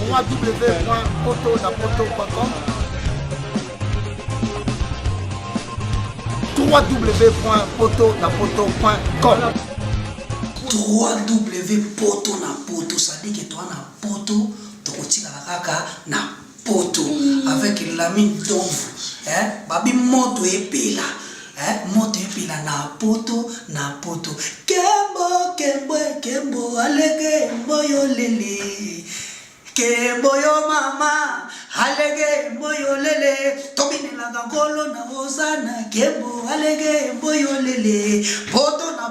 www.potonapoto.com www.potonapoto.com www.potonapoto, ça dit que toi na poto tokotika kaka na poto avec la mine d'ombre babi moto epela moto epela na poto kembo alege mboyo lele kembo yo mama alege mboyo lele tobinela ngolo na ozana kembo alege mboyo lele poto na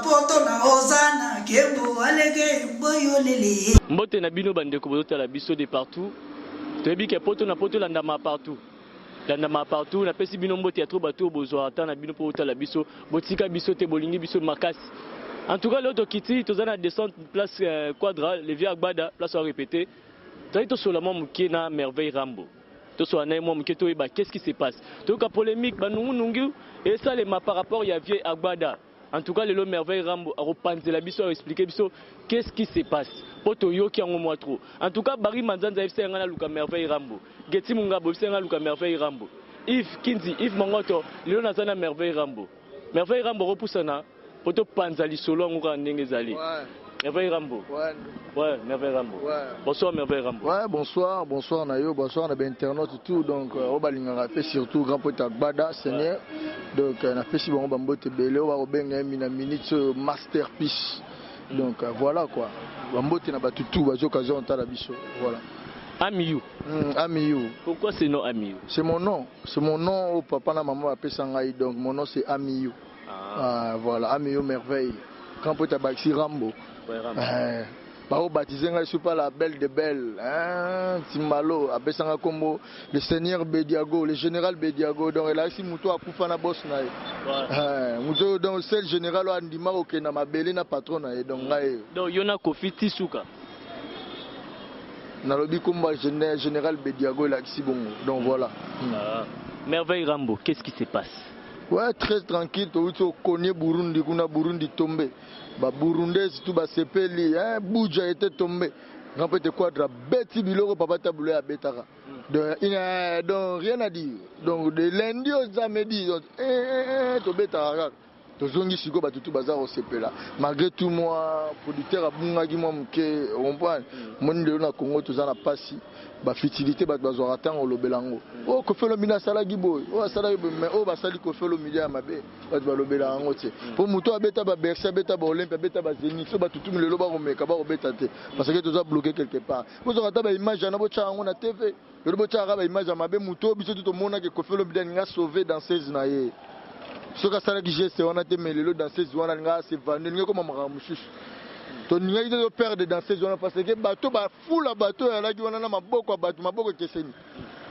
ozana kembo alege mboyo lele mbote na bino bandeko bozota la biso de partout toyebi ke poto na poto landama partout na pesi bino mbote ya trop bato bozwa ata na bino po otala biso botika biso te bolingi biso makasi. En tout cas l'autre kiti tozana descente place Quadra le vieux Agbada place à répéter toi to solo mom ki na merveille Rambo to so na mom ki to ba qu'est-ce qui se passe to ka polémique ba nungu et ça les ma par rapport il y a vieux Agbada. En tout cas le merveille Rambo a repanzela biso a expliquer biso qu'est-ce qui se passe poto yoki en moi trop. En tout cas Barry Manzanza FC ngana luka merveille Rambo Geti Mungabo FC ngana luka merveille Rambo Yves Kinzi Yves Mangoto lelo nazana merveille Rambo repoussana poto panzali solo ngoka ndenge zali. Merveille Rambo. Ouais, Merveille Rambo. Bonsoir Merveille Rambo. Ouais, bonsoir Nayo, bonsoir na internaute tout donc au balingara fait surtout grand pote Agbada Seigneur. Donc on a fait si bon bambote belé on va obenga mina minute masterpiece. Donc voilà quoi. Bambote na batutu bazo occasion ta la biso. Voilà. Amiyu. Amiyu. Pourquoi c'est non Amiyu? C'est mon nom au papa na maman appelle Sangai donc mon nom c'est Amiyu. Voilà, Amiyu merveille. Grand pote Abaxi Rambo. Bao baptisé je suis pas la belle de belle Timbalo abesanga kombo le seigneur Bediago le général Bediago donc là si muto akufa na boss na muto donc c'est le général andima okena mabele na patron na donc ngai donc yona Kofi Tisuka na lobi kombo général Bediago là si bongo donc voilà. Merveille Rambo, qu'est-ce qui se passe? Ouais, très tranquille, tu connais Burundi, kuna Burundi tombé. Ba Burundais tout ba sepeli, Bouja était tombé. Grand petit quadra, beti biloko papa taboulé à Betara. Donc rien à dire. Donc de lundi au samedi, to Betara. To zongi siko ba tout bazar au sepela. Malgré tout moi, producteur a bunga gi moi mke, on comprend. Mon de na Congo to za na pasi. Ba futilité ba bazwa atang au lobelango. Oh ko fait le mina sala giboy. Oh sala mais oh ba sali ko fait le milieu mabe. Ba lobelango te. Pour muto abeta ba bersa beta ba Olympe beta ba Zénith so ba tutu le loba ko meka ba obeta te. Parce que to za bloqué quelque part. Vous aurez ta ba image na bo cha na TV. Le bo cha ba image mabe muto biso to mona ke ko fait le milieu nga sauver dans 16 na ye. Ce que ça qui geste on a te melelo dans 16 wana nga se vendre nga comme mama mususu. To ninga de perdre dans ces zones parce que bateau ba fula bateau ya laki wana na maboko keseni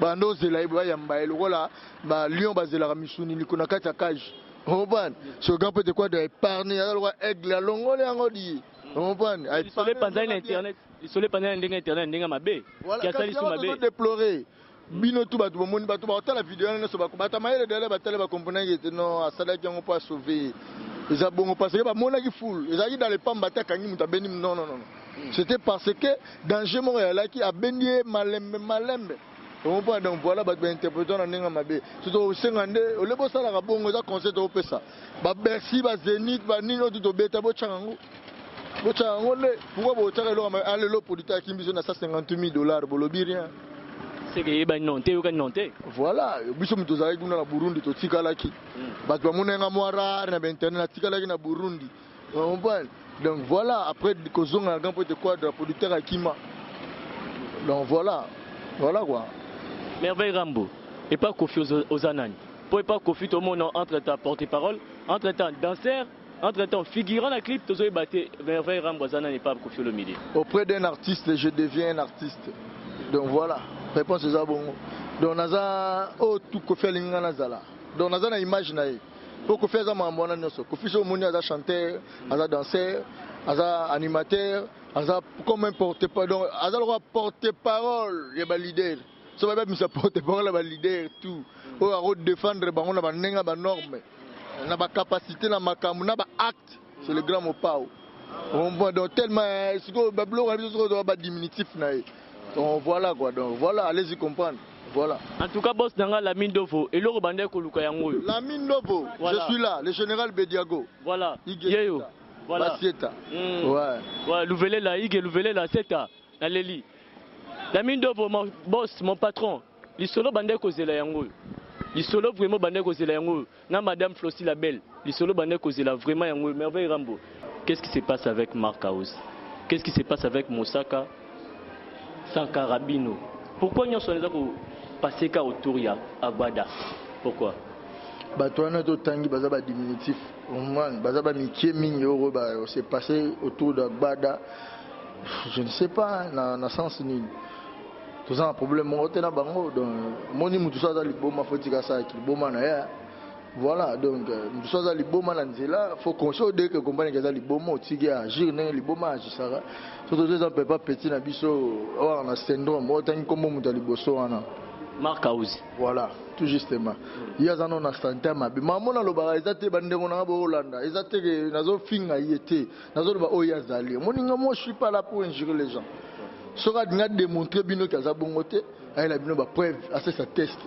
bando zela ibo ya mbaye lokola ba lion bazela misuni ni kuna kati ya cage oban so gampo de quoi de épargne ya lokola aigle longole yango di oban ay isolé pendant internet ndenge mabe qui a sali sous mabe déplorer bino tout bato bomoni bato ba tala vidéo na so ba bata mayele de ba tala ba comprendre que non asala ki yango pas sauver. Ils ont bon parce que bah mon qui foule ils ont dans les pamba ta kangi muta beni non c'était parce que danger Montréal qui a béni malembe on peut donc voilà bah interpréter na ninga mabe surtout au 52 au lebo sala ka bongo za concert au pesa ba Bercy ba Zénith ba nino tout beta bo chango le pourquoi bo tara lo aller lo producteur qui biso na $150,000 bolobi rien. C'est que ben non te voilà biso muto za kuna na Burundi to tikalaki bato bamunenga moara na internet na tikalaki na Burundi on comprend donc voilà après kozonga grand pote quoi de producteur Akima donc voilà quoi. Merveille Rambo et pas Kofi aux Anani pour pas Kofi tout le monde entre temps porte-parole entre temps danseur entre temps figurant la clip tous batté Merveille Rambo aux Anani pas Kofi Olomide auprès d'un artiste je deviens un artiste donc voilà. Réponse est bon. Donc naza oh tout ko fait linga nazala. Donc naza na image na ye. Pour ko faire ça mambona nyoso. Ko fiso moni aza chanteur, aza danseur, aza animateur, aza comme un porte-parole. Donc aza le porte-parole, il ba leader. So ba mi sa porte-parole ba leader tout. O a défendre bango na ba nenga ba norme. Na ba capacité na makamu na ba acte. C'est le grand mot pao. On voit donc tellement ce que ba blo ba diminutif na ye. Donc voilà quoi, donc voilà, allez-y comprendre. Voilà. En tout cas, boss Nanga, la mine d'Ovo, et l'euro bandé Koluka Yango. La mine Novo, Voilà. je suis là, le général Bediago. Voilà. Ige Yeyo. Seta. Voilà. Basieta. Mm. Ouais. Ouais, Louvele la Ige, Louvele la Seta, la Leli. La mine d'Ovo, mon boss, mon patron, les solo bandé Kozela Yango. Les solo vraiment bandé Kozela Yango. Na Madame Flossi la belle. Les solo bandé Kozela vraiment Yango. Merveille Rambo. Qu'est-ce qui se passe avec Marc House? Qu'est-ce qui se passe avec Moussaka Sankarabino? Pourquoi nous sommes passés autour de Agbada? Pourquoi? Batouana to tangi bazaba diminutif. Man, bazaba mikie mingi oro ba s'est passé autour d'Agbada. Je ne sais pas na sens ni. Tout ça un problème mon côté na bango donc moni mutu ça li boma fotika ça ki boma na ya. Voilà donc mutu ça li boma na nzela faut qu'on soit dès que comprendre que ça li boma otigi agir na li boma agisara. Surtout les gens peut pas petit na biso on a syndrome autant comme mutu li boso wana. Marc House. Voilà, tout justement. Il y a un santé ma bi maman na loba ezate bandeko na bo Hollanda ezate que nazo finga yete nazo loba oyazali moninga moi je suis pas là pour injurer les gens. Sera dinga démontrer bino kaza bongote ay la bino ba preuve assez ça test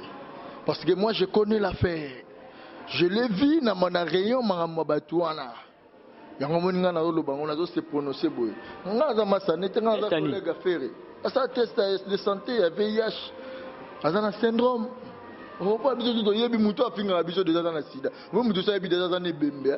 parce que moi je connais l'affaire. Je l'ai vu na mon rayon mama batouana. Yango moninga na loba ngona zo se prononcer boy. Ngaza masane tenga za collègue affaire. Ça test de santé VIH. Azana syndrome. On pas besoin de yebi muto afinga biso déjà dans la sida. Vous muto ça yebi déjà dans les bembe.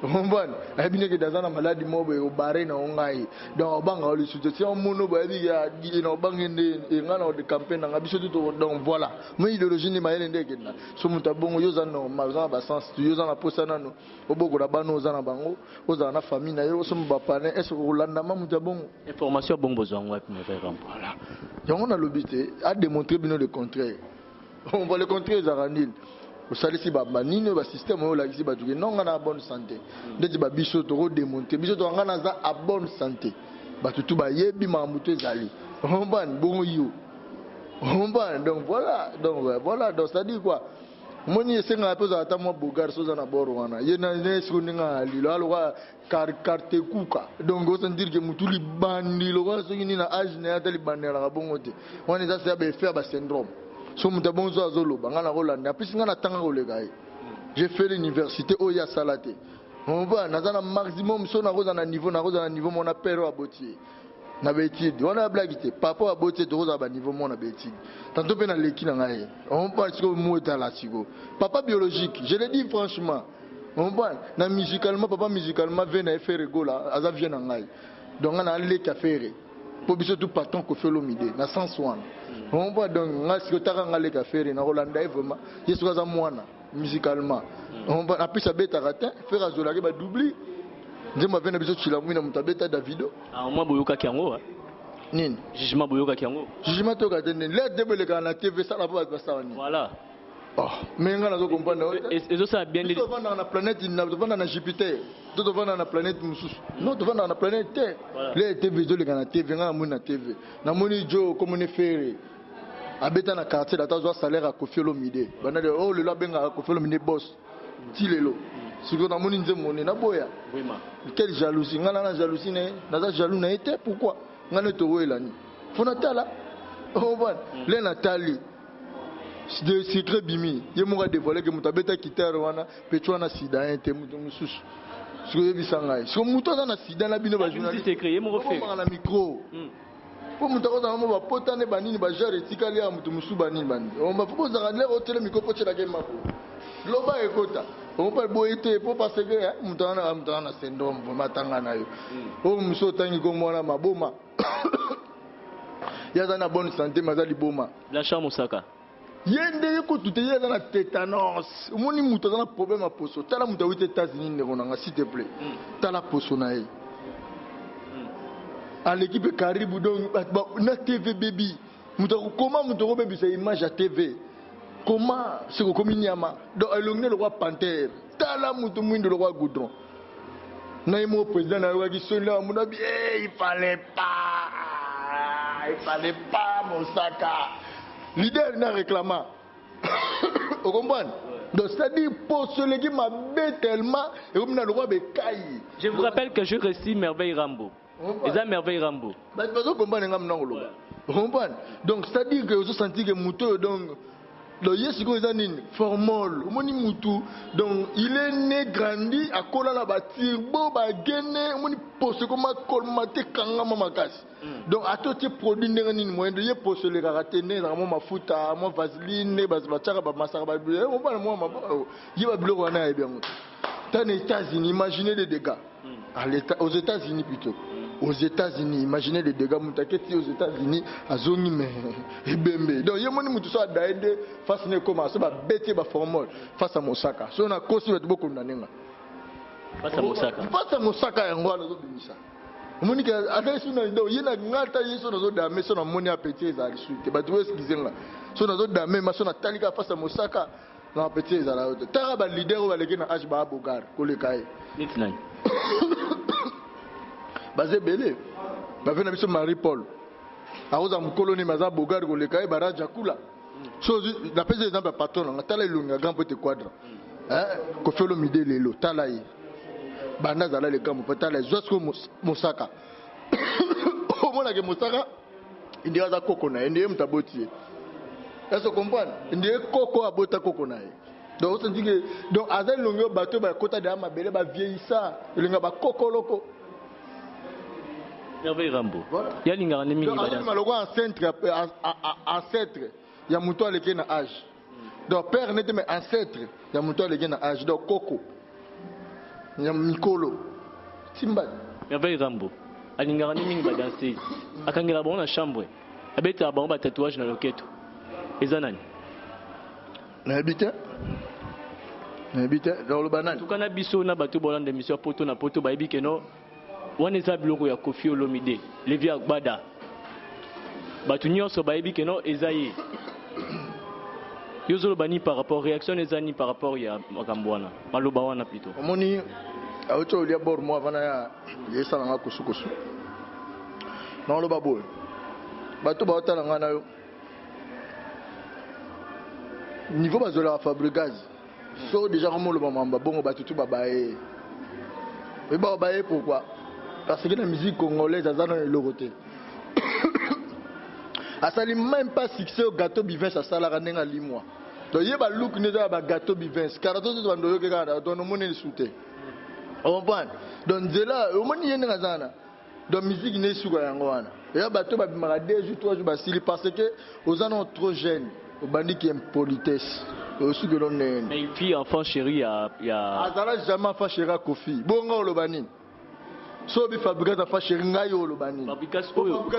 On va. Yebi ne que dans la maladie mobe au baré na ongai. Donc banga oli situation mono ba yebi ya di na bangende e ngana de campagne na biso tout donc voilà. Moi idéologie ni mayele ndeke na. So muta bongo yo za normal za ba sens yo za na posana no. Oboko la bano za na bango, oza na famille na yo so mbapane est-ce que Rolanda ma muta bongo. Information bon besoin ouais mais vraiment. Voilà. Donc on a l'obité à démontrer bien le contraire. On va le contrer Zaranil. Vous savez si banine ba système on la ici ba tuke non on a bonne santé. Ndeti ba biso to démontrer biso to ngana za à bonne santé. Ba tutu ba yebi ma muto ezali. On ban bon yo. On ban donc voilà donc ça dit quoi? Moni esenga pe za ta mo bogar so za na boro wana. Ye na ne so ninga lilo alwa carte kuka. Donc on se dire que mutuli bandi lo so ni na âge na atali bandela ka bongote. On est ça be faire ba syndrome. So mutabonzo azolo bangana Hollande apisi ngana tanga kolega ye. J'ai fait l'université oya salate. On va na maximum so na roza na niveau mon appel à botier. Na betide on a blaguité papa a botier to roza ba niveau mon na betide. Tantôt pe na leki na ngai. On pense que mo etala siko. Papa biologique, je le dis franchement. On va na musicalement papa musicalement vient na faire gola aza vient na ngai. Donc on a le café. Pour biso tout patron ko fait l'omide na sans soin. On voit donc ngasi ko taka le café na Hollanda vraiment yesu kaza mwana musicalement. On va appuyer sa beta ratin faire azola ke ba doubler. Nzemba vena biso chilamwi na mutabeta Davido. Ah moi boyoka kiango hein. Nini? Jugement boyoka kiango. Jugement to ka tene le debele ka na TV ça la ba basani. Voilà. Oh, mais ngana zo comprendre. Et ça bien dit. Nous vivons dans la planète, nous vivons dans Jupiter. Nous vivons dans la planète Moussous. Nous vivons dans la planète Terre. Les TV, les gars, TV, na TV. Na moni jo comme on est ferré. Abeta na quartier, la tazo salaire à Kofi Olomide. Bana de oh le la benga Kofi Olomide boss. Tilelo. Siko na moni nze moni na boya. Vraiment. Quelle jalousie. Ngana na jalousie ne. Na jaloux na été pourquoi? Ngana to welani. Fona tala. Oh ban. Les Nathalie. C'est très bimi. Il m'a dévoilé que mutabeta quitter Rwanda, Petrouana Sida était mususu. Ce que je sanga. Ce que mutoza na Sida na bino ba journaliste. C'est créé mon refait. On a micro. Pour mutakoza mo ba potane banini ba jare tikali ya mutu musu banini bani. On va proposer à l'air hôtel micro pour la game mako. Loba ekota. On peut boiter pour passer que mutana syndrome pour matanga na yo. O muso tangi ko mwana maboma. Ya na bonne santé mazali boma. Blanchard Moussaka. Yende ko tuteye dans la tétanos. Moni muto dans problème à poso. Tala muto aux États-Unis ne ronanga s'il te plaît. Tala poso na ye. À l'équipe Caribou donc na TV baby. Muto comment muto baby c'est image à TV. Comment c'est ko kominyama. Donc elongné le roi panthère. Tala muto mwindo le roi goudron. Na yemo président na roi qui sonne là mon abi il fallait pas mon saka. Leader n'a réclamé. Vous comprenez? Donc c'est-à-dire pour ceux qui m'ont tellement et comme le roi Bekaï. Je vous rappelle que je récite Merveille Rambo. Et ça Merveille Rambo. Vous comprenez? Vous comprenez? Donc, c'est-à-dire que vous sentez que Moutou, donc, le yes, c'est une formule. Donc, il est né, grandi, à Kola, Tirbo, Gene, on pose comme un colmaté, Kangama Makas. Donc, à tout type de produit, moyen de poste les karaté, ma fouta, ma vaseline, Basbachara, Masara, on va moi, il va bloquer un bien. Dans les États-Unis, imaginez les dégâts. Aux États-Unis plutôt. Aux États-Unis, imaginez les dégâts. Moutaketi aux États-Unis, à Zoni, mais Bembe. Donc, il y a mon moutou soit d'aide face à comment ça va bêter ma formule face à Mosaka. Si on a conçu beaucoup de face à Mosaka. Face à Mosaka, on va nous obéir. Monique, adresse une idée. Il y a une alta, il y a une autre dame, son ammonia petit, ça a suite. Bah, tu vois ce qu'ils ont là. Son autre dame, ma son a talika face à Mosaka. Non, petit, ça a autre. Taraba leader ou aller à Ashba Bogar, Kolekaï. Netnai. Basé belé. Bah, venez à Marie-Paul. À Oza Mkoloni, Maza Bogar, Kolekaï, Baraja Kula. Chose, la pèse des exemples patron, on a talé l'unga, grand petit quadre. Hein, Kofelo Mide Lelo, Talaï. Banda zala le camp peut aller jusqu'au Mosaka. Au moins que Mosaka, il y a des coconas, il y a des mtaboti. Est-ce que vous comprenez? Il y a des coco à bota coconais. Donc on dit que donc avec le bateau ba kota de amabele ba vieillissa, il y a ba coco loco. Merveille Rambo. Il y a l'inga nemi donc maloko ancêtre, il y a muto le na âge. Donc père n'était mais ancêtre, il y a muto le na âge donc coco. Mikolo Timba Merveille Rambo alingaka ni mingi badanse akangela bango na chambre abetaka bango batatouage na loketo eza nani nayebi te dans le banane tukana biso na bato bolanda émission ya poto na poto bayebi keno wana eza biloko ya Koffi Olomide Levi Agbada bato nyonso bayebi keno eza ye yozoloba ni par rapport réaction eza ni par rapport ya makambo wana maloba wana plutôt omoni auto lia bor mo avana ya yesa nga kusukusu non lo babo bato ba otala nga na yo niveau bazola fabricage so déjà comme le mamba bongo bato tout babaye et babaye pourquoi parce que la musique congolaise azana le côté asali même pas succès au gâteau bivin ça sala ranenga limwa donc yeba look neza ba gâteau bivin karato to bando yo kaka to no monene souté on comprend donc zela au moni yene ngazana donc musique ne suka yango wana ya bato ba bimaka 2 jours 3 jours basili parce que aux ans trop jeunes au bandi qui impolitesse aussi que l'on est mais il fit enfant chéri il y a azala jamais enfant chéri à Koffi bonga lo bani so bi fabriquer enfant chéri ngayo lo bani fabriquer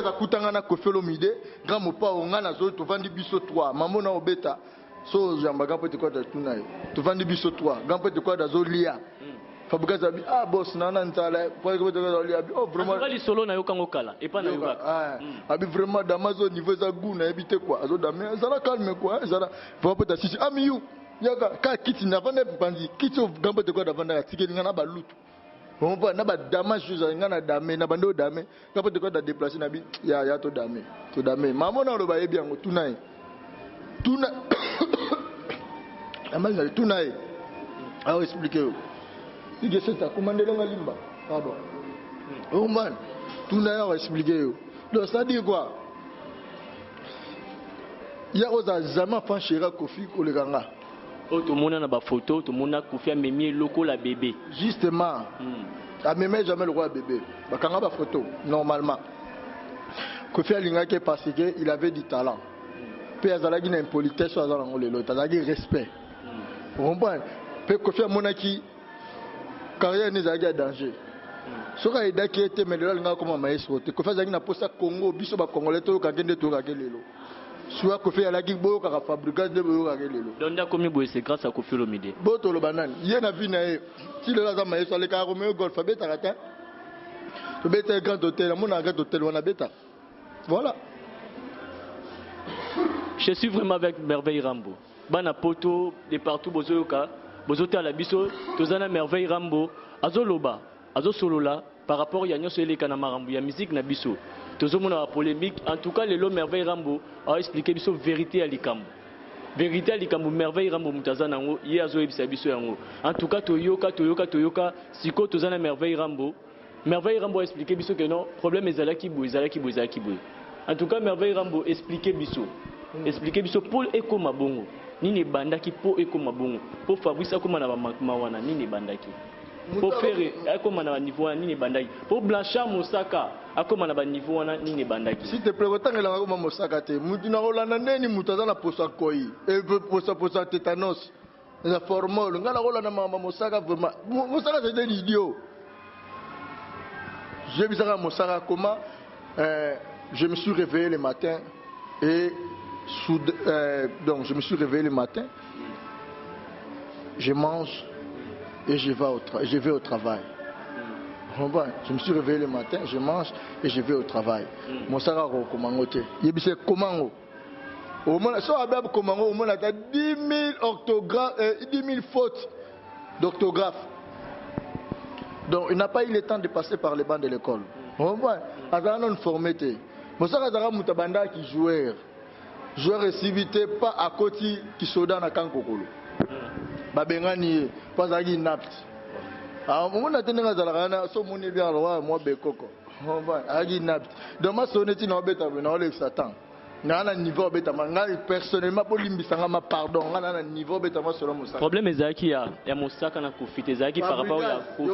za kutanga na Koffi Olomide grand mopa onga na zo to vandi biso 3 maman na obeta so jamba grand petit quoi de tunayo to vandi biso 3 grand petit quoi da zo lia fabriquer za bi ah boss nana ntala pour que to zo lia bi oh vraiment ali solo na yo kango kala et pas na yo ah abi vraiment damazo niveau za goût na ebité quoi azo dame zala calme quoi zala va peut être si amiyu yaka ka kiti na vanda panzi kiti grand petit quoi da vanda tikeli ngana ba lutu on va na ba damage chose ngana dame na bando dame grand petit quoi da déplacer na bi ya to dame maman na lo ba yebi yango tuna amanga tuna a expliquer il essaie de commander dans la limba pardon oh man tuna ya expliquer donc ça dit quoi il y a aux jamais franchira Koffi Olekanga oh tout monde na ba photo tout monde na Koffi amemi loko la bébé justement amemi jamais le roi bébé bakanga ba photo normalement Koffi alingaki parce que il avait du talent pe azalaki na impolitesse so azala ngolo lelo azalaki respect vous comprenez pe Koffi amonaki carrière n'est pas en danger. Ce qui est d'accord, c'est que les gens comme maestro, que fait na posta Congo, biso ba congolais to ka gende to ka gelelo. Soit que fait ala kibo ka fabriquer de bo ka gelelo. Donc da komi boy c'est grâce à Koffi Olomide. Boto lo banane, yena vi na e. Si le za maestro le ka Romeo golf beta rata. To beta grand hôtel, mon grand hôtel on a beta. Voilà. Je suis vraiment avec Merveille Rambo. Bana poto de partout bozoyoka. Bozote à la biso, tozana Merveille Rambo, azoloba, azosolola, par rapport à Yanyo les Kanamarambo, ya musique na biso. Tozomona polémique, en tout cas, le lot Merveille Rambo a expliqué biso vérité à l'ikambo. Vérité à l'ikambo, Merveille Rambo mutazana ngo, ye azo ebisa biso yango. En tout cas, toyoka, siko tozana Merveille Rambo. Merveille Rambo a expliqué biso que non, problème ezalaki boy. En tout cas, Merveille Rambo, expliquez biso. Expliquez biso pour Eko Mabongo. Nini bandaki pour Eko Mabongo. Pour Fabrice Akoma na Mawana, nini bandaki. Pour faire Akoma na niveau nini bandaki. Pour Blanchard Mosaka, Akoma na niveau nini bandaki. S'il te plaît, autant que la Akoma Mosaka te. Moutina Rolanda neni mutazana posa koi. Et posa tétanos. La formule. Ngala Rolanda Mosaka vraiment. Mosaka c'est un idiot. J'ai vu ça à Mosaka comment je me suis réveillé le matin et donc je me suis réveillé le matin, je mange et je vais au travail. Je me suis réveillé le matin, je mange et je vais au travail. Mosaka comment il dit comment au moins ça a comment au moins 10 000 orthographes 10 000 fautes d'orthographe. Donc il n'a pas eu le temps de passer par les bancs de l'école. On voit, il a une formité. Mosaka Zara Moutabanda qui joueur récivité pas à côté qui soda na kankokolo. Babengani pas à inapt. Alors on a tenu à Zalana, so moni bien roi moi bekoko. On voit à inapt. Donc ma sonnette na beta na ole Satan. Na na niveau beta manga personnellement pour limbisanga ma pardon na na niveau beta ma solo Mosaka. Problème ezaki ya Mosaka na Kofi ezaki par rapport à Kofi.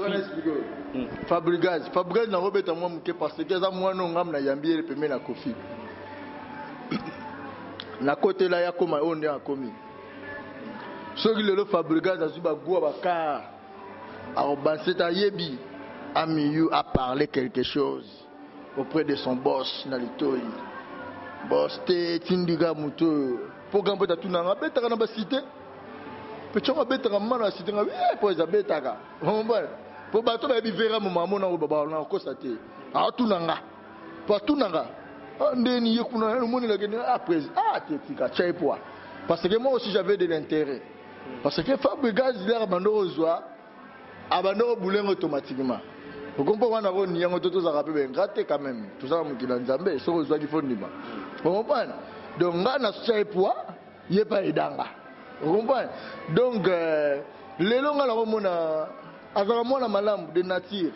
Fabrigaz na robeta moi muke parce que za moi no ngam na yambi le peme na Kofi. Na côté là ya koma on est akomi. Soki le Fabrigaz azuba gwa baka. Alors Banseta yebi Amiyu a parlé quelque chose auprès de son boss na litoi. Boss te tindiga muto. Programme peut tout na beta na ba cité. Peut-on beta na mana cité na po za beta ka. On va po bato ba bi vera mo mamo na baba na ko sate. A tout nanga. Po tout nanga. Ndeni yekuna le monde la gagné après tika chaipoa. Parce que moi aussi j'avais de l'intérêt. Parce que Fabrigaz il a bando ozwa abando boulengo automatiquement. Vous comprenez on a yango toto za rapé graté quand même. Tout ça mo kila nzambe so ozwa ki fondima. Vous comprenez? Donc ngana chaipoa yepa idanga. Vous comprenez? Donc lelo ngala ko mona azala mona malamu de nature.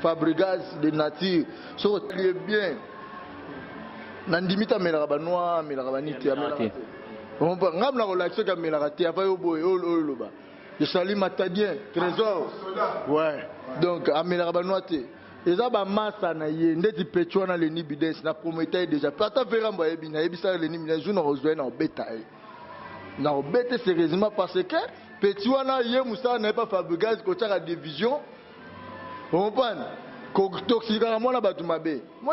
Fabrigaz de nature so très bien. Nandimita melaka noa melaka baniti ya melaka. On peut ngamna relaxer comme melaka te ava yo boy oloba. Je salue Matadien trésor. Ouais. Donc amelaka noa te. Eza ba massa na ye ndeti petwa na leni bidens na prometteur déjà. Pata veramba yebi na yebisa leni bidens jour na rozwe na obeta. Na obeta sérieusement parce que petwa na ye musa na pas Fabrigaz ko tchaka division. On comprend? Moi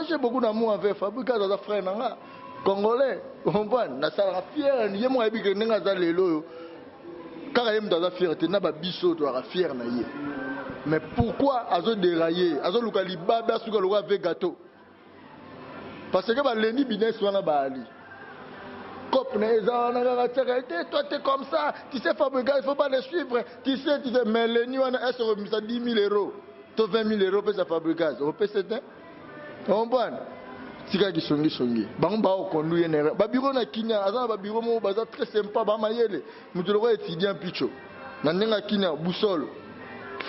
j'ai beaucoup d'amour envers Fabrigaz, dans frère nanga congolais. On comprend? Na sala fier, ni moi ebi que nga za lelo. Car yem dans la fierté na ba biso to ra fier na ye. Mais pourquoi azo dérailler? Azo luka libaba suka luka avec gâteau. Parce que ba leni business wana ba ali. Cop na eza na ga tchaka toi t'es comme ça, tu sais Fabrigaz, il faut pas les suivre. Tu sais mais leni wana est sur 10 000 euros. 20 000 euros pour sa Fabrigaz. On peut s'éteindre. On va. Tika qui songi. Bamba au conduit une. Babiro na Kenya. Azana babiro mo baza très sympa. Bama yele. Mutuloko étudiant picho. Nanenga Kenya boussole.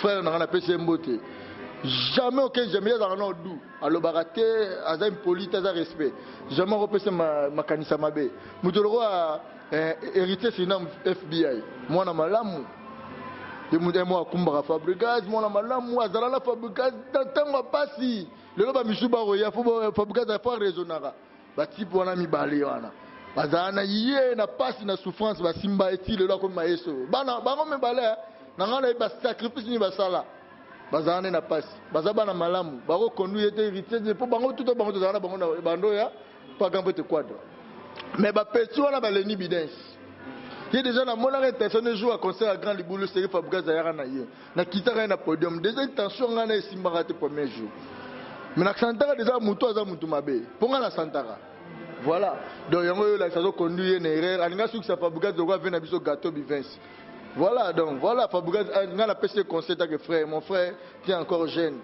Frère na PC mbote. Jamais aucun jamais za na dou. Alo barate aza impolite aza respect. Jamais repese ma kanisa mabe. Mutuloko hérité sinam FBI. Mwana malamu. De moi kumbara Fabrigaz mona malamu azala la Fabrigaz tantango pasi lelo ba misuba roya Fabrigaz a fa raisonnara ba type wana mibale wana bazana yé na pasi na souffrance ba simba eti lelo ko maeso bana bango mibale na ngana ba sacrifice ni basala bazana na pasi bazaba na malamu ba ko conduire te héritier pour bango tout bango zana bango na bando ya pas gambe te quadre mais ba petit wana ba leni bidens. Il y a déjà mon intention de jouer à concert à Grand Liboulou, c'est Fabrigaz Ayara na ye. Na kitara na podium. Déjà intention ngana e simbara te premier jour. Mais na Santara déjà muto aza mutu mabe. Ponga na Santara. Voilà. Donc yango yo la sazo conduire une erreur. Alinga sou que ça Fabrigaz de venir na biso gâteau bivins. Voilà donc voilà Fabrigaz ngana PC concert avec frère. Mon frère qui est encore jeune.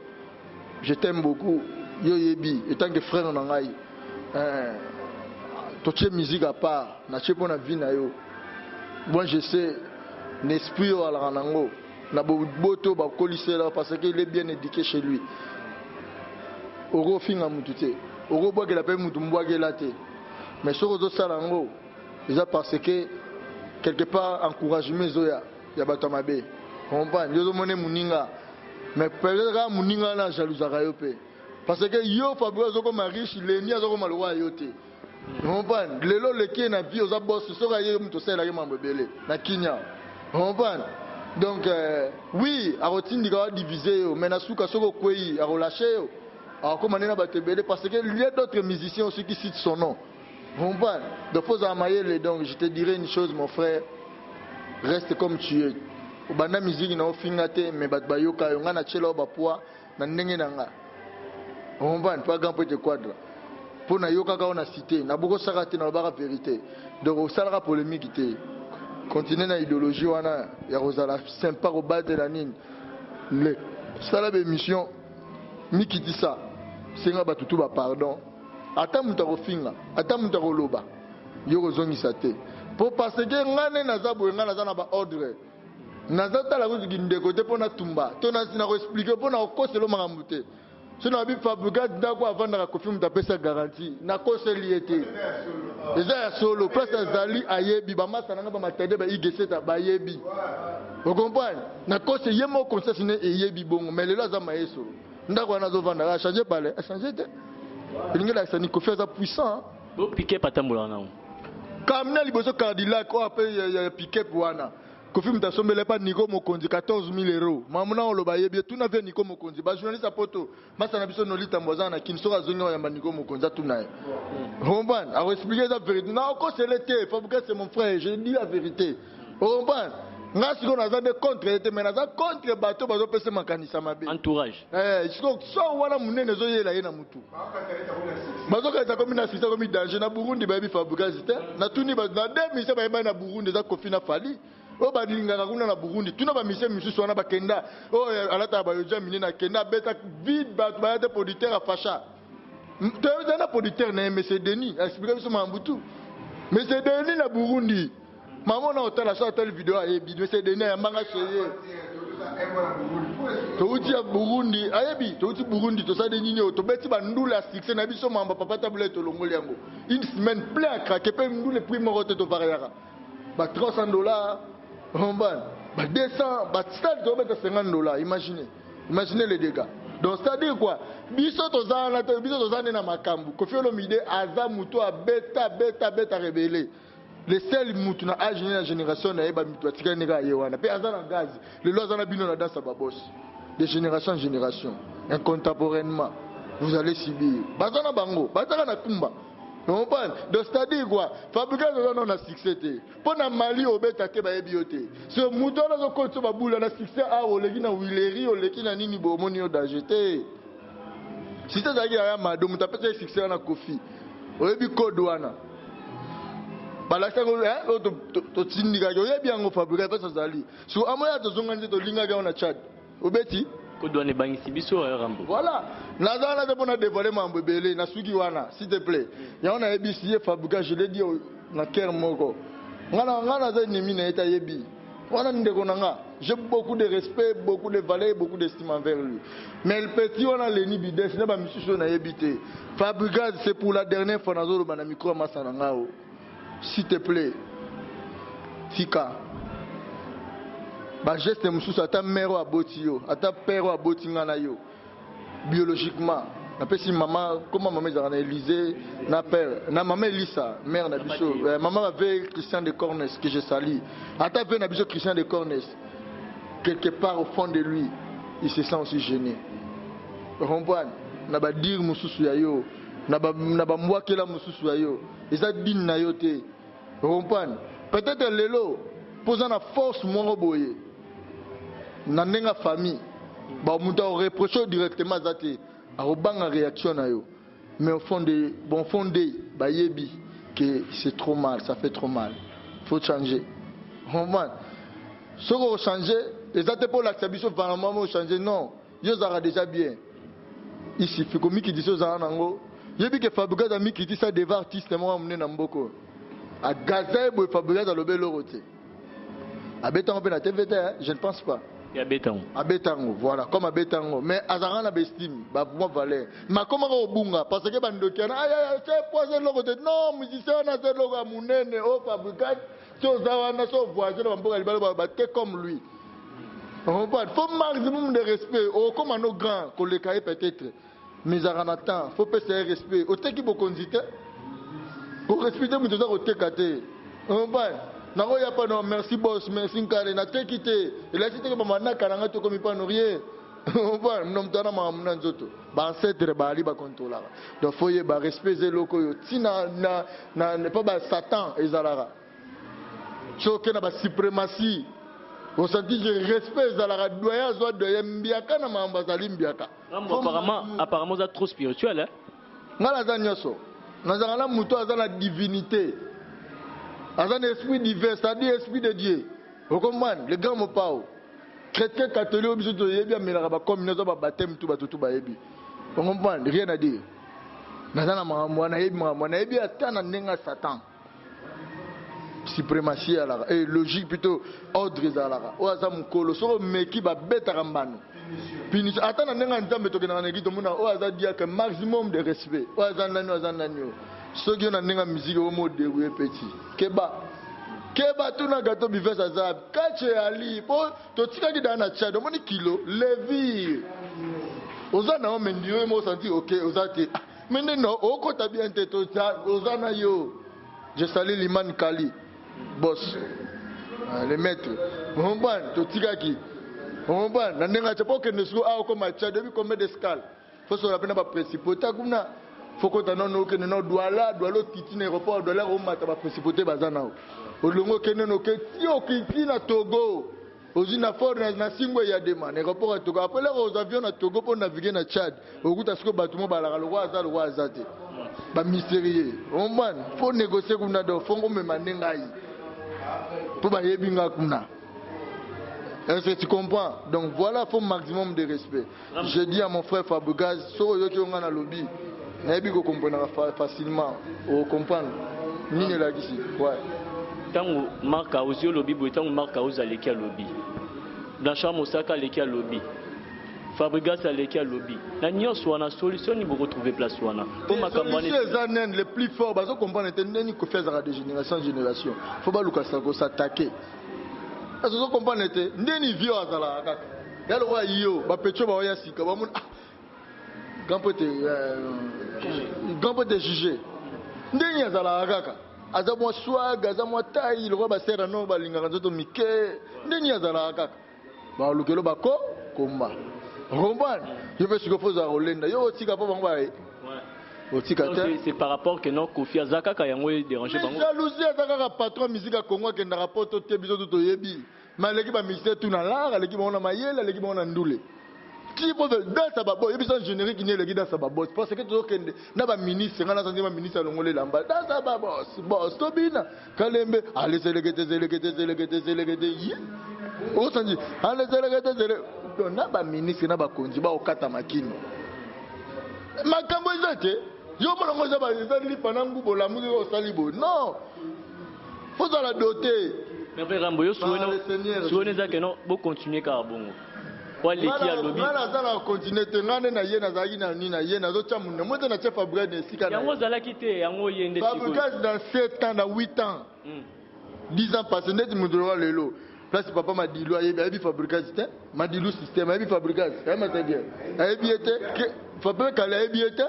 Je t'aime beaucoup. Yo yebi étant que frère na ngai. Toche musique à part, na chepo na vie na yo. Moi je sais, l'esprit à la ranango, na boto ba kolise là parce qu'il est bien éduqué chez lui. Oro finga mutute. okobwakela mpe mutu mbwakela te. Mais soki ozosala yango eza parce que quelque part encouragement ezoya ya bato ya mabe. Comprendre yo ozomona moninga mais peut-être kaka moninga wana ajalusaka yo mpe parce que yo Fabrice ozokoma riche leni azokoma lokwa yo te. Comprendre lelo leki na vie oza boss soki aye mutu osalelaki mambo ebele na kinya. Comprendre donc oui akotindika wadivize yo mais na suka soki okwei akolâche yo akokoma nde na bato ebele parce que il y a d'autres musiciens aussi qui citent son nom. Comprendre donc faut amayele. Donc je te dirais une chose mon frère, reste comme tu es. Obanda musique na ofinga te mais bato bayoka yo nga na tshela bapoa na ndenge na nga. Comprendre pas grand peut te quadre pour na yoka ka on a cité na boko saka te na ba vérité. Donc osalaka polémique te. Continuer na idéologie wana ya rozala sympa ko battre la nine. Le sala be mission mikiti ça. Singa batutu ba pardon. Ata muta ko finga, ata muta ko loba. Yo ko zongisa te. Pour parce que ngane na zabo ngana za na ba ordre. Naza tala ko ziginde ko te pona tumba. To na sina ko expliquer pona ko selo makambu te. Si on a vu Fabrice d'ako avant de confirmer ta pesa garantie, na ko seliete. Eza ya solo, place azali ayebi ba masa na ba matede ba igeseta ba yebi. Vous comprenez? Na ko se yemo concessionné e yebi bongo, mais lelo za maeso. Ndako na zo vanda a changer balai, a changer te. Il y a ça ni ko faire ça puissant. Bo piquer patambola na. Kamna liboso Cadillac ko appelle piquer wana. Kofi mtasombele pa Nico Mokonzi 14 000 euros. Mamuna olobaye bien tout na ve Nico Mokonzi. Ba journaliste a poto. Masa na biso nolita mboza na kinsoka zonyo ya Nico Mokonzi tout na. Romban, a expliquer la vérité. Na ko c'est l'été, Fabrice c'est mon frère, je dis la vérité. Romban, nga siko na za de contre était mais na za contre bateau bazo pese makanisa mabe. Entourage. Siko so wana munene zo yela ye na mutu. Bazo ka ta comme na sisa comme danger na Burundi ba bi Fabrice te. Na tuni ba na 2000 ba na Burundi za Kofi na fali. O badilingaka kuna na Burundi tuna ba mise misusu wana bakenda o alata ba yoja minena kenda beta vide ba te producteur a facha te na producteur na monsieur Denis expliquer biso mambutu monsieur Denis na Burundi maman na hôtel sa tel vidéo ayebi monsieur Denis ya manga soye to uti ya Burundi ayebi to uti Burundi to sa Denis to beti ba ndula succès na biso mamba papa tabule to longoli yango une semaine plein à craquer pe ndule prix mo to variara ba $300 Romban, 200, stade de $50, imaginez les dégâts. Donc c'est-à-dire quoi? Biso tozana na makambu. Kofi Olomide aza muto a beta rebelle. Les seuls mutu na âge na génération na eba mutu atika nega yewana. Pe aza na gaz. Le loza na bino na danse ba boss. De génération en génération, incontemporainement, vous allez subir. Bazana bango, bazana na kumba. Donc c'est-à-dire quoi? Fabrice on a succès. Pour na Mali obeta te ba ebiote. Ce muto na zo konto ba bula na succès a oleki na wileri oleki na nini bomoni o dajete. Si ça zaki ya mado mutapesa succès na Kofi. Oyebi code wana. Balaka ko to tindika yo yebi yango Fabrice pesa zali. So amoya to zonga nze to linga ga na Chad. Obeti Kodouane bangisi biso Rambo. Voilà. Nazala de bona dévoiler mambo belé na suki wana s'il te plaît. Ya on a ebisié Fabrice je l'ai dit na cœur moko. Ngana za nimi na eta yebi. Wana ndeko nanga. J'ai beaucoup de respect, beaucoup de valeur, beaucoup d'estime envers lui. Mais le petit on a leni bides na ba misuso na yebité. Fabrice c'est pour la dernière fois nazolo bana micro masana ngao. S'il te plaît. Fika. Ba geste mususu ata mère wa boti yo ata père wa boti ngana yo biologiquement na pesi maman comment maman ezaka na Élysée na père na maman Elisa mère na biso maman avait Christian de Cornes que je salue ata avait na biso Christian de Cornes quelque part au fond de lui il se sent aussi gêné comprendre na ba dire mususu ya yo na ba mwakela mususu ya yo eza din na yo te comprendre peut-être lelo posant la force mon boye na nenga famille ba muta reprocher directement zate a obanga réaction na yo mais au fond de bon fondé ba yebi que c'est trop mal, ça fait trop mal, faut changer. Comment ce qu'on changer ezate pour l'acceptation vraiment changer non yo zara déjà bien ici fait comme qui dit ça zara nango yebi que Fabrice a mis qui dit ça devant artiste moi amener na mboko a Gaza et Fabrice a lobé le roté. À Béton, je ne pense pas. ya betango abetango voilà comme abetango mais azanga na bestime ba moi valeur ma comment ko bunga parce que bandoki na aya c'est poison logo de non musicien na c'est logo munene au fabricant so zawana so voisin ba mboka libala ba te comme lui on pas faut maximum de respect au comme nos grands collègues peut-être mais à temps faut pas se respect au te qui bokondite pour respecter mutu za ko tekate on pas Nako ya pas non merci boss merci nkare na te quitté et là c'était que maman na karanga to comme pas no rien on va nom tana ma mna nzoto ba ancêtre ba ali ba contrôler donc faut y ba respect loko yo tina na ne pas ba satan ezalara choke na ba suprématie on senti que respect ezalara doya zo de mbiaka na mamba zalimbiaka apparemment ça trop spirituel hein ngala za nyoso na zangala muto azala divinité. Un esprit divin, c'est-à-dire esprit de Dieu. Vous comprenez? Les grands mots pas. Chrétien catholique, ils sont bien, mais la communauté va baptême tout baby. Vous comprenez? Rien à dire. Nazana mwana ebi atana nenga Satan. Suprématie à la et logique plutôt ordre à la. O azam kolo so meki ba beta rambano. Punition. Atana nenga nzambe to kenana ngito muna o azadia que maximum de respect. O azananyo. Ceux qui ont une musique au mot de petit. Keba tout na gâteau bifes azab. Kache ali po to tika ki dana cha do moni kilo levi. Ozana o mendio mo senti OK ozati. Mais non oko tabia nteto cha ozana yo. Je salue Liman Kali. Boss. Le maître. Momban to tika ki. Momban na nenga cha po ke nesu a ko ma cha depuis combien d'escale. Faut se rappeler ba principauté kuna. Faut que non que non douala titine aéroport doit l'air au mata ba principauté bazana o longo keneno ke tio ki na Togo ozina fort na singwe ya dema aéroport à Togo après les avions na Togo pour naviguer na Tchad okuta siko batumo balaka lo waza te ba mystérieux on man faut négocier kuna do fongo mema ngai pour ba yebinga kuna. Est-ce que tu comprends? Donc voilà, faut maximum de respect. Je dis à mon frère Fabregas, so yo ki onga na lobby nayebi ko comprendre facilement o comprendre nini la kisi ouais tango marka aussi lobby bo tango marka aux aleki lobby dans chambre Osaka aleki lobby Fabregas aleki lobby na nyonso wana solution ni beaucoup trouver place wana pour makambani les plus forts bazo comprendre nini ko faire de génération en génération faut pas luka sako s'attaquer bazo comprendre ndeni vio azala kaka ya lo yo ba petro ba ya sika ba mun grand peut te juger. Ndeni azala kaka. Aza mo swag, aza mo taille, le roi ba sera no ba linga nzoto mike. Ndeni azala kaka. Ba lukelo ba ko komba. Romban, je veux que faut za rolenda. Yo tika pa bango ba. C'est par rapport que non Kofi Azaka ka yango déranger bango. Jalousie azaka patron musique à Congo ke na rapport to te biso to yebi. Ma l'équipe ba ministère tout na lara, l'équipe on na mayela, l'équipe on na ndule. Qui peut dans sa babo, il y a un générique qui n'est le dans sa babo. Parce que tout le monde n'a pas ministre, n'a pas ministre à l'ongolais lamba. Dans sa babo, boss, Tobina, Kalembe, allez, zélégué. Où s'en dit? Allez, zélégué. N'a pas ministre, n'a pas conduit, au Katamakino. Ma camboisate, yo me l'en vais à Panambu, la musique au Salibo. Non, faut la doter. Mais Rambo, souvenez que non, vous continuez car bon. Voilà, continuer na yena zagi na nina yena zo cha munne moto na chef Fabregas de sika yango zala kite yango yende Fabregas dans 7 ans dans 8 ans 10 ans passé net mudro lelo place papa Madilu ayebi Fabregas te Madilu système ayebi Fabregas ma te bien ayebi était Fabregas kale ayebi était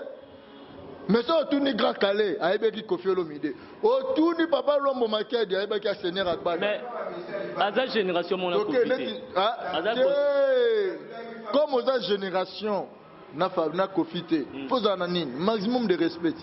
mais ça tout ni grand calé ayebi ki Kofi Olomide o tout ni papa Lombo Makedi ayebi ki Seigneur Akbal mais à cette génération mon a profité comme aux génération n'a profité faut en avoir maximum de respect.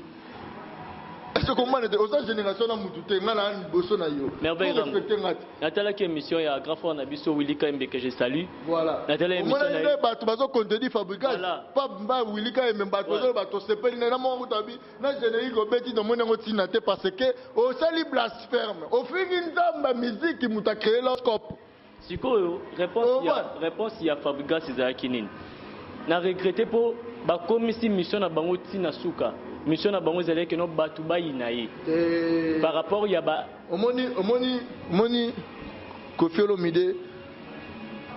Est-ce que comment était aux génération na mututé ngala boso na yo respecter ngat natala ki émission ya grand frère na biso Willy Kaimbe que je salue voilà natala émission na bato bazo contredire Fabregas pas ba Willy Kaimbe bato bato sepeli na mo utabi na générique obeti do mona ngotina te parce que au sali blasphème au fini nzamba musique muta créer l'oscope. Siko réponse il y a Fabregas ezalaki nini na regretter pour ba komisi mission na bango tina suka mission na bango ezalaki no batu bayina ye par rapport ya ba omoni Kofi Olomide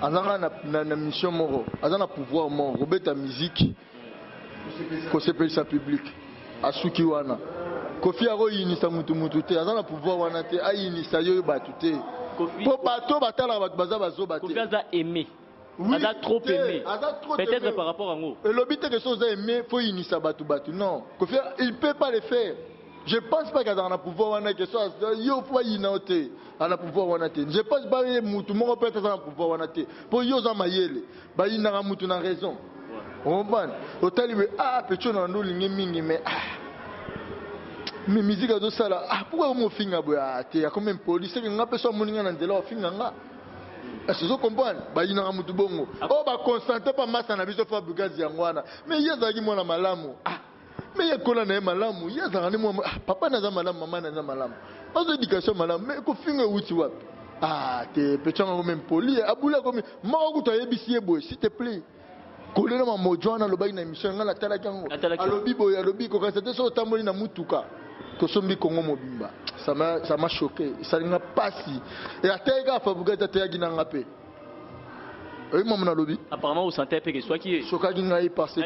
azanga na mission moro azana pouvoir moro obeta musique ko sepelisa public asuki wana Kofi aro yinisa mutu te azana pouvoir wana te ayinisa yo batu te po bato batala batu baza bazo bate Kofi aza aimé. Oui, a trop aimé. Peut-être aimé. par rapport à nous. Et l'obité que chose aimé, faut initier batu. Non. Kofi, il peut pas le faire. Je pense pas qu'il y a un pouvoir wana que soit yo faut inauté à la pouvoir wana te. Je pense pas que mutu mo peut être un pouvoir wana te. Pour yo za mayele, ba ina mutu na raison. On comprend. Hôtel petit na ndo lingi mingi mais mais musique de ça là pourquoi mo finga boya te ya comme police que ngape so moninga na ndela finga nga. Est-ce que vous comprenez? Bayina mutu bongo. Oh ba constanter pas massa na biso fa bugazi yangwana. Mais yezaki mwana malamu. Mais yekola na malamu. Yezaka ni mwana papa na za malamu, mama na za malamu. Pas d'éducation malamu. Mais ko finga wuti wapi? Te pechanga ko même poli. Abula ko moko kuta yebisi yebo s'il te plaît. Kolena ma mojwana loba ina émission ngala tala kango. Alobi boya alobi ko kasete so tamboli na mutuka. Kosombi Congo mobimba. Ça m'a choqué. Ça n'a pas si. Et à Tega, Fabouga, Tegi n'a pas. Oui, mon lobby. Apparemment, vous sentez que soit qui est. Choqué n'a pas passé.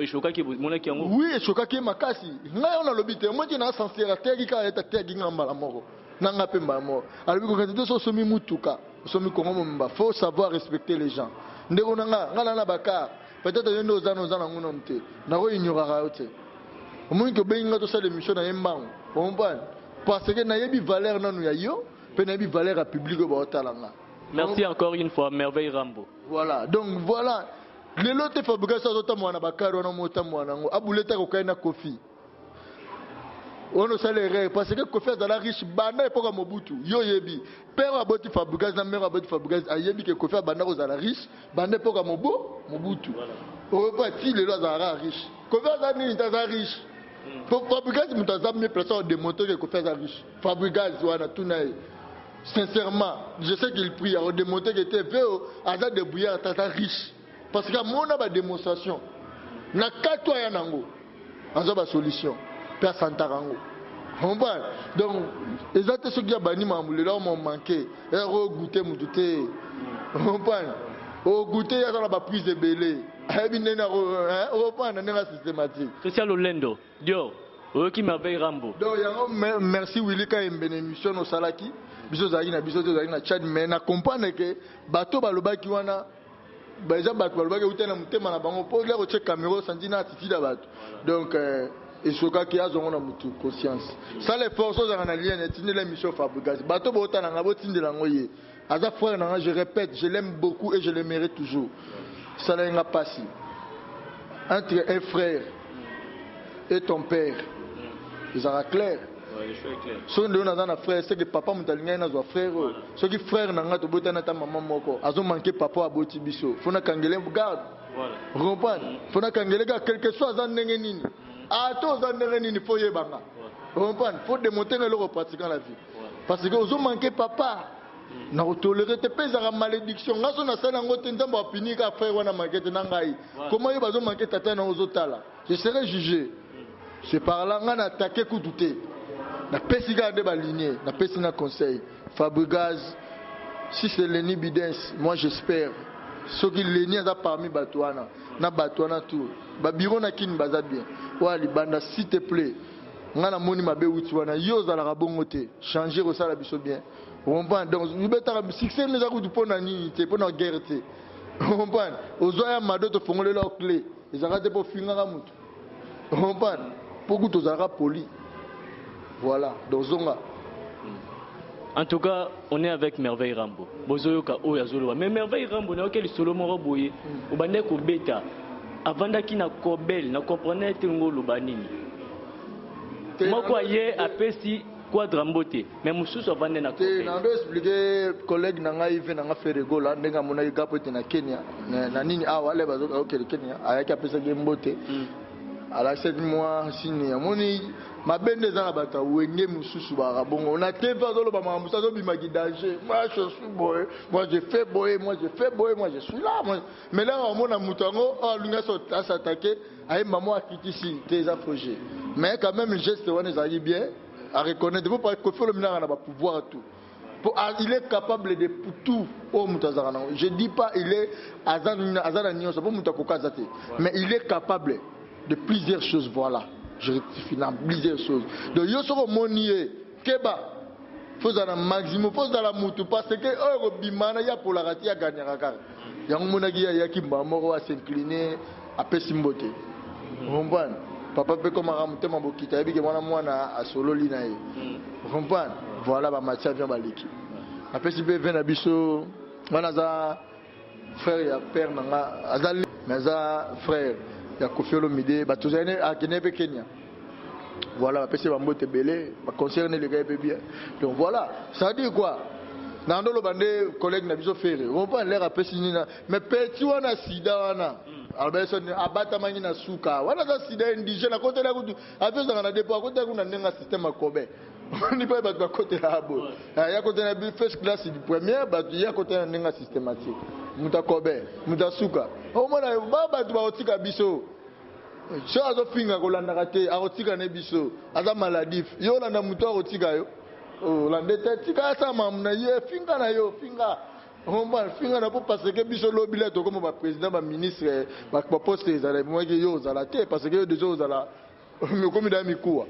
Choqué qui est mon qui en haut. Oui, choqué qui est ma casse. On a lobby. Moi, je n'ai pas sensé à Tegi car est à Tegi n'a pas la mort. N'a pas ma mort. Alors, vous regardez sur Somi Mutuka. Somi Congo mobimba. Faut savoir respecter les gens. Ndéronanga, Ngalana Baka. Peut-être que nous allons nous nommer. N'a ignorera. Au moins que benga to sala émission na yembango comprendre parce que na yebi valeur nanu ya yo pe na yebi valeur à public ba otalanga. Merci encore une fois Merveille Rambo. Voilà donc voilà les lots te fabrication zota mwana bakaro na mota mwana ngo abuleta ko kaina Kofi on a salaire parce que Kofi azala riche bana epoka Mobutu yo yebi père aboti fabrication na mère aboti fabrication ayebi que Kofi bana ko zala riche bana epoka Mobutu on va pas dire les lois azala riche Kofi azala ni azala riche. Fabregas mutaza mieux placé de démontrer que Kofi est riche. Fabregas wana tunaye. Sincèrement, je sais qu'il prie à démontrer que était véo aza de bouillard tata riche. Parce que mon a ba démonstration. Na katwa ya nango. Aza ba solution. Per santarango. On va donc exactement ce qui a bani mamule là m'ont manqué. Et goûter mutute. On va au goûter ya la ba prise de belé. Systématique. Christian Lolendo, Dio, qui Merveille Rambo. Donc, merci Willy quand il y a une émission au Salaki. Biso zaki na biso zaki na Tchad mais na comprendre que bateau baloba ki wana baza bateau baloba ki utena mutema na bango pour là check caméra sandina attitude bateau. Donc et soka ki azongo na mutu conscience. Ça les forces za na lien etine l'émission Fabregas. Bateau bota na ngabo tindela ngoye. Aza frère na je répète, je l'aime beaucoup et je le mérite toujours. Ça n'a pas si. Entre un frère et ton père, ils sont clairs. Si on a un frère, c'est que papa m'a un frère. Ce qui frère n'a pas de maman moko. Ils ont manqué papa à Boti Bisso. Il faut que vous garde. Vous comprenez? Il faut que quel que soit un nengenini. À tous un nengenini, il faut y banga. Vous comprenez? Il faut démontrer le pratiquant la vie. Parce que vous ont manqué papa. Na toléré te pesa la malédiction ngaso na sala ngote nzambo apini ka frère wana makete na ngai comment yo bazo manquer tata na ozotala je serai jugé c'est par là ngana attaquer ku douter na pesi ga de baligné na pesi na conseil Fabregas si c'est Lenny Bidens moi j'espère ce qui Lenny a parmi batouana na batouana tout ba bureau na kin baza bien wa libanda s'il te plaît ngana moni mabe wuti wana yo za la bongo te changer au sala biso bien. On va donc nous mettons succès les agouts pour la nuit pour la guerre. On va aux oeufs mado te font leur clé ils arrêtent pour finir la moto. On va pour que tous arabes polis. Voilà donc zonga. En tout cas, on est avec Merveille Rambo. Bozoyoka o yazolo. Mais Merveille Rambo na okeli solo moro boye. Obande ko beta. Avanda ki na kobel na comprenait ngo lubanini. Moko ye apesi Quadrambote, mais Moussous a vendu na Kenya. Je vais expliquer collègue nanga ive nanga ferego la ndenga mona igapo na Kenya na nini awa le bazo ka Kenya ayaka pesa gembote ala 7 mois sini amoni mabende za bata wenge Moussous ba bongo on a teva zo lo ba Moussa zo bimaki danger moi je suis boy moi je fais boy moi je fais boy moi je suis là moi. Mais là on mona mutango on lunga s'attaquer ay maman akitisi tes projets mais quand même le geste on est allé bien à reconnaître, il faut pas que le mineur n'a pas pouvoir tout. Il est capable de tout. Je ne dis pas il est mais il est capable de plusieurs choses. Voilà. Je rectifie dans plusieurs choses. Donc, il faut monier. Keba. Faut dans le maximum. Faut dans la moutou. Parce que Eurobimana, il y a pour la rater à gagner à car. Il y a un monagi à Kimba à s'incliner à Pessimbote. Vous comprenez? Papa peut comme un monté ma bokita. Il y a un à solo linae. Vous comprenez? Voilà, ma matière vient baliki. Après, si vous venez à Bisso, frère et père, mais frère, il y a Kofi Olomide, tous les années à Kenya. Voilà, après, c'est un mot belé, concerner les gars bien. Donc voilà, ça dit quoi? Dans le bandé, collègue n'a pas fait. On va l'air à Pessinina, mais petit ou un sida. Alberson abatamani na suka wana za sida indigène à côté la route avec ça on a dépôt à côté on a un système à Kobe on n'y pas à côté là bon il y a côté la first class du premier il y a côté un systématique muta Kobe muta suka au moins baba tu vas otika biso so azo finga kolanda kate aotika ne biso aza maladif yo landa muto otika yo oh landa tika ça mamna ye finga na yo finga. On va finir parce que biso lobile to comme président ba ministre ba poste ezala moi que yo zala te parce que déjà ozala comme dami quoi.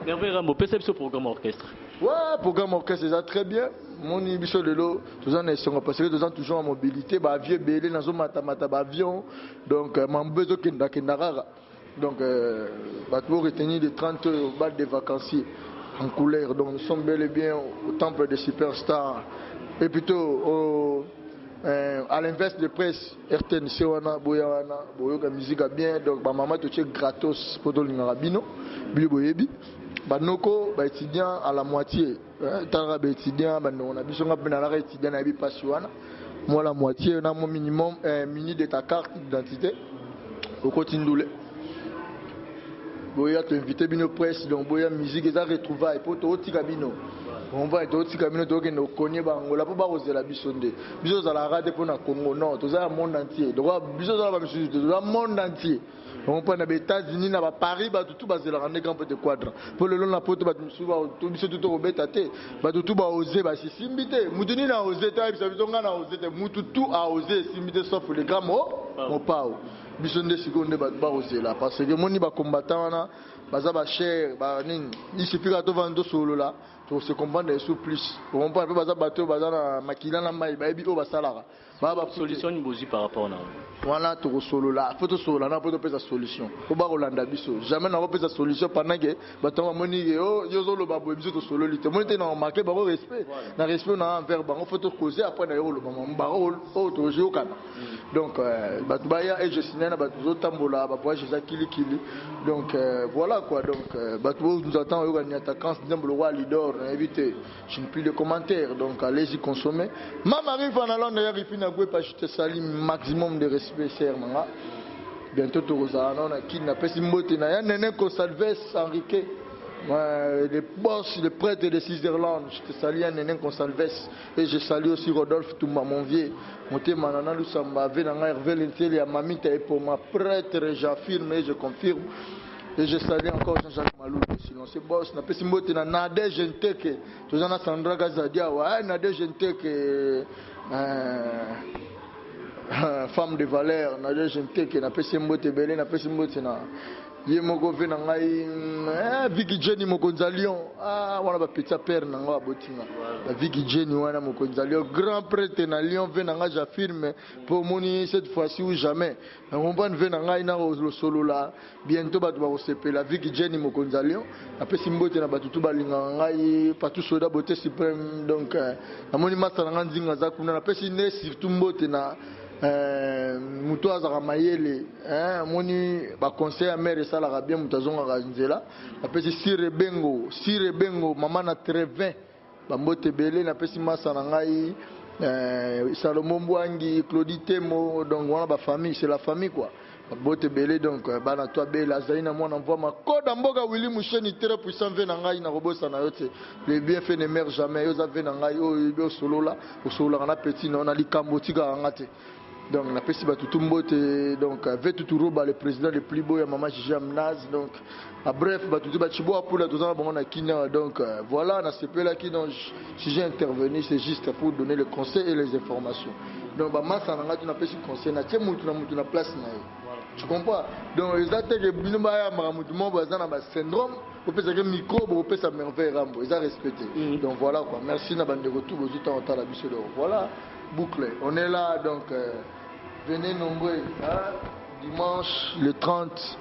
Hervé Rambo perception programme orchestre. Ouais, programme orchestre c'est très bien. Mon biso de l'eau, tous en sont parce que tous en toujours en mobilité, ba vieux belé dans mata ba avion. Donc mon besoin kinda. Donc ba pour retenir les 30 balles de vacanciers en couleur. Donc nous sommes bel et bien au temple des superstars. Et plutôt à l'inverse de presse, RTNC wana boyana boyoka musique bien donc ba maman to check gratos poto lingarabino biboyebi banoko ba étudiant à la moitié tara ba étudiant ba on a biso ngapena la étudiant na bi passe wana moi la moitié na mon minimum mini de ta carte d'identité au kotindule boya te inviter bino presse donc boya musique et ça retrouvailles poto otika bino. On va être aussi comme nous nous connaissons Bangola pour baroser la bisonde. Biso za la rade pour na Congo non, tout ça le monde entier. Donc biso za la musique tout le monde entier. On prend les États-Unis na Paris ba tout basé la rande grand peu de quadre. Pour le long la poto ba tout biso tout au betate. Ba tout ba oser ba simbité. Mutuni na oser ta biso nga na oser mutu tout a oser simbité sauf le grand mo pao. Bisonde seconde ba oser là parce que moni ba combattant na baza ba cher ba nini. Il suffit que to vendre solo là. Pour se comprendre sous plus. Pour comprendre un peu baza bateau baza na makila na mai ba ebi o basalara. Ba solution ni bozi par rapport na. Voilà to solo là. Faut to solo là na faut to pesa solution. Faut ba Rolanda biso. Jamais na pesa solution pendant que bato moni yo zo lo ba bo biso to solo lite. Moni te na marquer ba respect. Na respect na envers ba faut to causer après na yo lo ba ba o to jo kana. Donc bato ba ya et je signe na bato zo tambola ba pour Jésus kili. Donc voilà quoi donc bato nous attend yo gagner attaquant le roi leader. Évitez, je n'ai plus de commentaires, donc allez-y consommer. Ma mari va en d'ailleurs, il finit à gouer parce que je te salue maximum de respect, cher Manga. Bientôt, tu vas en avoir qui n'a pas si mot, il y a un Consalves, Enrique, les boss, les prêtres de Switzerland. Je te salue, un Consalves, et je salue aussi Rodolphe Touma, mon vieux. Mon thé, Manana, nous sommes avec Hervé Lentel et Mamie, pour ma prêtre, j'affirme et je confirme. Et je salue encore Jean-Jacques Malou, sinon c'est boss. Na pesi mbote na Nade Genteke. Tozana Sandra Gazadia, ouais, Nade Genteke, femme de valeur, Nade Genteke, na pesi mbote belé, na pesi mbote na. Ye moko ve na ngai Vicky Jenny mokonza Lyon wana ba petit père na nga botinga la Vicky Jenny wana mokonza Lyon grand prêtre na Lyon ve na nga j'affirme pour moni cette fois-ci ou jamais on va ve na ngai na le solo là bientôt ba ba sepela Vicky Jenny mokonza Lyon après simbote na batutu balinga ngai patu soda beauté suprême donc na moni masa na nzinga za kuna na pesi ne surtout mbote na muto azaka mayele moni ba conseil mère ça la bien mutazonga kanzela apesi sire bengo mama na trevin ba mbote belé na pesi masa na ngai Salomon Bwangi Claudie Temo donc wana ba famille c'est la famille quoi ba mbote belé donc bana toi bela zaina mwana envoie ma koda mboga Willy Musheni très puissant ve na ngai na robosa na yote les bienfaits ne meurent jamais yo za ve na ngai o solo là na petit na likambo tika ngate Donc on a fait tout mbote donc avec tout le président le plus beau et maman Gigi Amnaz donc bref tout bachibo pour la deuxième bon on a kina donc voilà on a CP là qui donc si j'ai intervenu c'est juste pour donner le conseil et les informations. Donc bah massa nanga tu na pesi conseil na tiens mutu na place na tu comprends donc les attaques que bino ba ya mamutu mo baza na ba syndrome au pesa que micro au pesa merveille rambo ils a respecté. Donc voilà quoi merci na bande retour aux temps on la biso voilà bouclé on est là donc venez nombreux hein? Dimanche le 30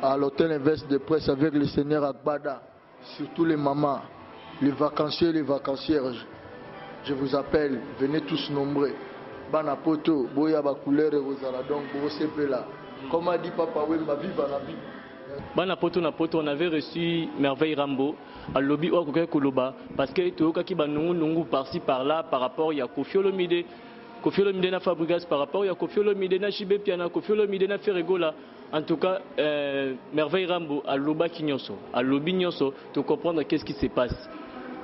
à l'hôtel Invest de Presse avec le seigneur Agbada, surtout les mamans, les vacanciers et les vacancières. Je vous appelle, venez tous nombreux. Bana poto, boya ba couleur et rosala donc vous sepé là. Comme a dit papa Wemba vive la vie. Bana poto na poto on avait reçu Merveille Rambo à lobby au Koloba parce que toyoka ki ba nungu par-ci par-là par rapport ya Koffi Olomide. Koffi Olomide na Fabregas par rapport à Koffi Olomide na Chibé Piana, Koffi Olomide na Ferregola. En tout cas, Merveille Rambo à Loba Kinyonso, à Lobi Nyonso, tu comprendre qu'est-ce qui se passe.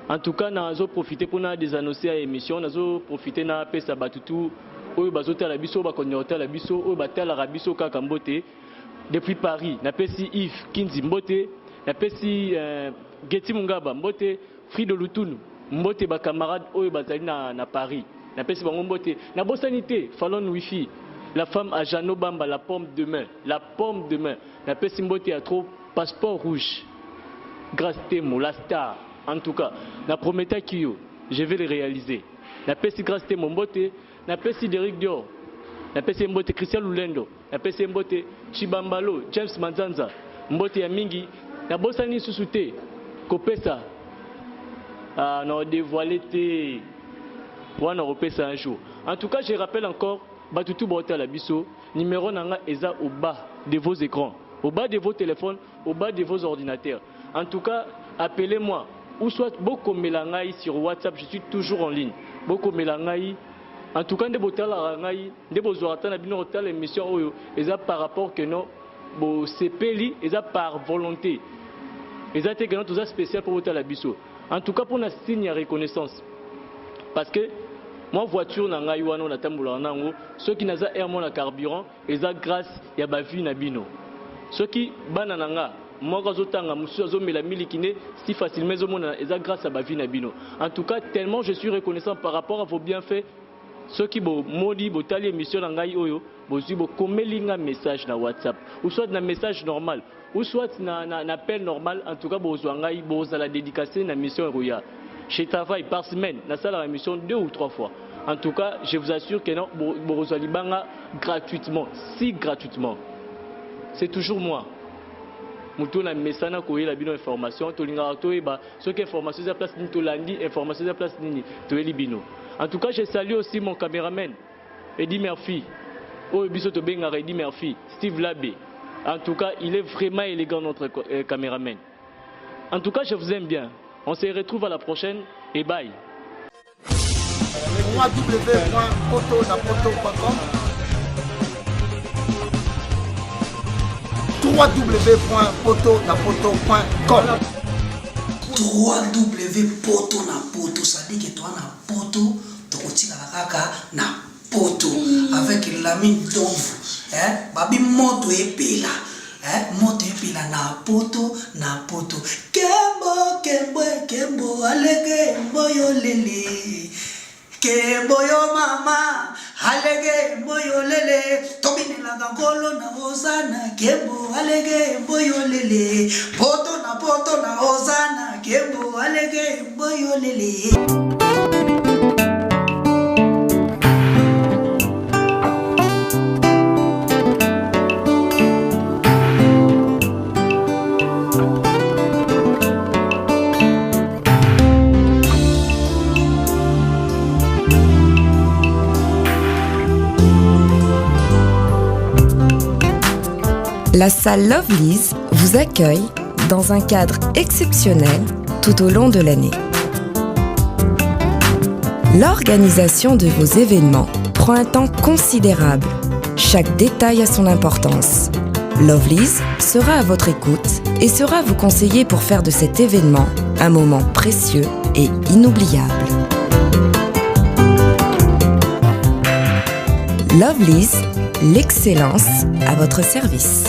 En tout cas, nous avons profité pour des annoncer à l'émission, nous avons profité na pesa batutu, oyo bazota la biso, ba konyota la biso, oyo batala la biso kakambote. Depuis Paris, na pesi Yves Kinzi Mbote, na pesi Getty Mungaba Mbote, Frido Lutunu Mbote ba camarade oyo bazali na Paris. Na pesi bango Mbote, na bosanité, Fallon Wifi. La femme à Jeannot Bamba, la pomme de main. La pomme de main. La Pessimbote a trop passeport rouge. Grâce Temo, la star. En tout cas, la Prométhée Kyo, je vais le réaliser. La Pessi Grâce Temo Mbote, la Pessi Derrick Dior, la Pessi Mbote Christian Lulendo, la Pessi Mbote Chibambalo, James Manzanza, Mbote Yamingi, la Bossani Susute, Kopesa. Ah, non, dévoilé, on a repêché un jour. En tout cas, je rappelle encore. Batutu Bota la biso, numéro nanga eza au bas de vos écrans, au bas de vos téléphones, au bas de vos ordinateurs. En tout cas, appelez-moi ou soit Boko Melangai sur WhatsApp, je suis toujours en ligne. Boko Melangai. En tout cas, de botala ngai, de bozoata na bino hotel émission oyo, eza par rapport que non bo CPLI, eza par volonté. Eza te que non tout ça spécial pour botala biso. En tout cas, pour na signe de reconnaissance. Parce que moi voiture na ngai wana na tambola nango ceux qui naza air mon carburant eza grâce ya ba vie na bino ceux qui bana nanga moko zotanga musu azomela milikine si facilement zomona eza grâce à ba vie na bino. En tout cas tellement je suis reconnaissant par rapport à vos bienfaits ceux qui bo modi bo tali émission na ngai oyo bozui bo komelinga message na WhatsApp ou soit na message normal ou soit na appel normal. En tout cas bozwa ngai boza la dédicacer na mission Roya. Je travaille par semaine, dans la émission 2 ou 3 fois. En tout cas, je vous assure que non, Borozalibanga gratuitement, si gratuitement. C'est toujours moi. Moutou na mesana koye la bino information, to linga to eba, ce qui information à place ni to landi, information à place ni to elibino. En tout cas, je salue aussi mon caméraman Eddie Murphy. Oh biso to benga Eddie Murphy, Steve Labé. En tout cas, il est vraiment élégant notre caméraman. En tout cas, je vous aime bien. On se retrouve à la prochaine et bye. www.poto.com www.poto.com www.poto ça dit que toi na poto tokotika kaka na poto avec l'ami d'ombre hein babi moto epela moto epela na poto kembo alege mboyo lele kembo yo mama alege mboyo lele tobinela ngolo na ozana kembo alege mboyo lele poto na ozana kembo alege mboyo lele. La salle Lovely's vous accueille dans un cadre exceptionnel tout au long de l'année. L'organisation de vos événements prend un temps considérable. Chaque détail a son importance. Lovely's sera à votre écoute et saura vous conseiller pour faire de cet événement un moment précieux et inoubliable. Lovelyz, l'excellence à votre service.